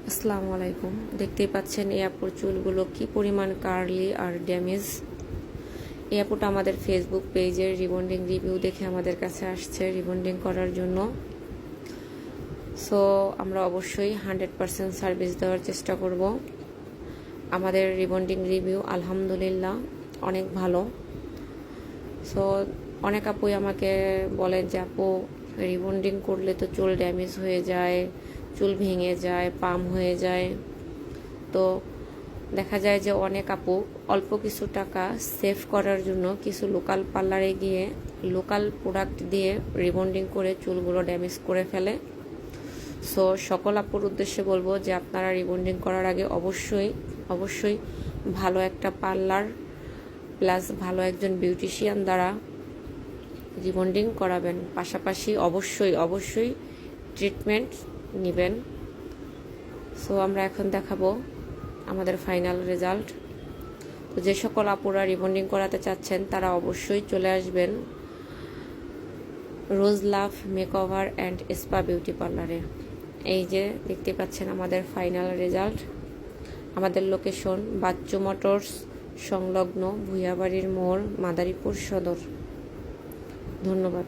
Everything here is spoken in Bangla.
আসসালামু আলাইকুম। দেখতেই পাচ্ছেন এই আপুর চুলগুলো কি পরিমাণ কার্লি আর ড্যামেজ। এই আপুটা আমাদের ফেসবুক পেজের রিবন্ডিং রিভিউ দেখে আমাদের কাছে আসছে রিবন্ডিং করার জন্য। সো আমরা অবশ্যই 100% সার্ভিস দেওয়ার চেষ্টা করব। আমাদের রিবন্ডিং রিভিউ আলহামদুলিল্লাহ অনেক ভালো। সো অনেক আপুই আমাকে বলেন যে আপু রিবন্ডিং করলে তো চুল ড্যামেজ হয়ে যায়, চুল ভেঙে যায়, পাম হয়ে যায়। তো দেখা যায় যে অনেক আপু অল্প কিছু টাকা সেভ করার জন্য কিছু লোকাল পার্লারে গিয়ে লোকাল প্রোডাক্ট দিয়ে রিবন্ডিং করে চুলগুলো ড্যামেজ করে ফেলে। সো সকল আপুর উদ্দেশ্যে বলবো যে আপনারা রিবন্ডিং করার আগে অবশ্যই ভালো একটা পার্লার প্লাস ভালো একজন বিউটিশিয়ান দ্বারা রিবন্ডিং করাবেন। পাশাপাশি অবশ্যই ট্রিটমেন্ট নেবেন। সো আমরা এখন দেখাবো আমাদের ফাইনাল রেজাল্ট। তো যে সকল আপুরা রিবন্ডিং করাতে চাচ্ছেন তারা অবশ্যই চলে আসবেন রোজ লাভ মেকওভার অ্যান্ড স্পা বিউটি পার্লারে। এই যে দেখতে পাচ্ছেন আমাদের ফাইনাল রেজাল্ট। আমাদের লোকেশন বাচ্চু মোটরস সংলগ্ন ভুইয়াবাড়ির মোড়, মাদারীপুর সদর। ধন্যবাদ।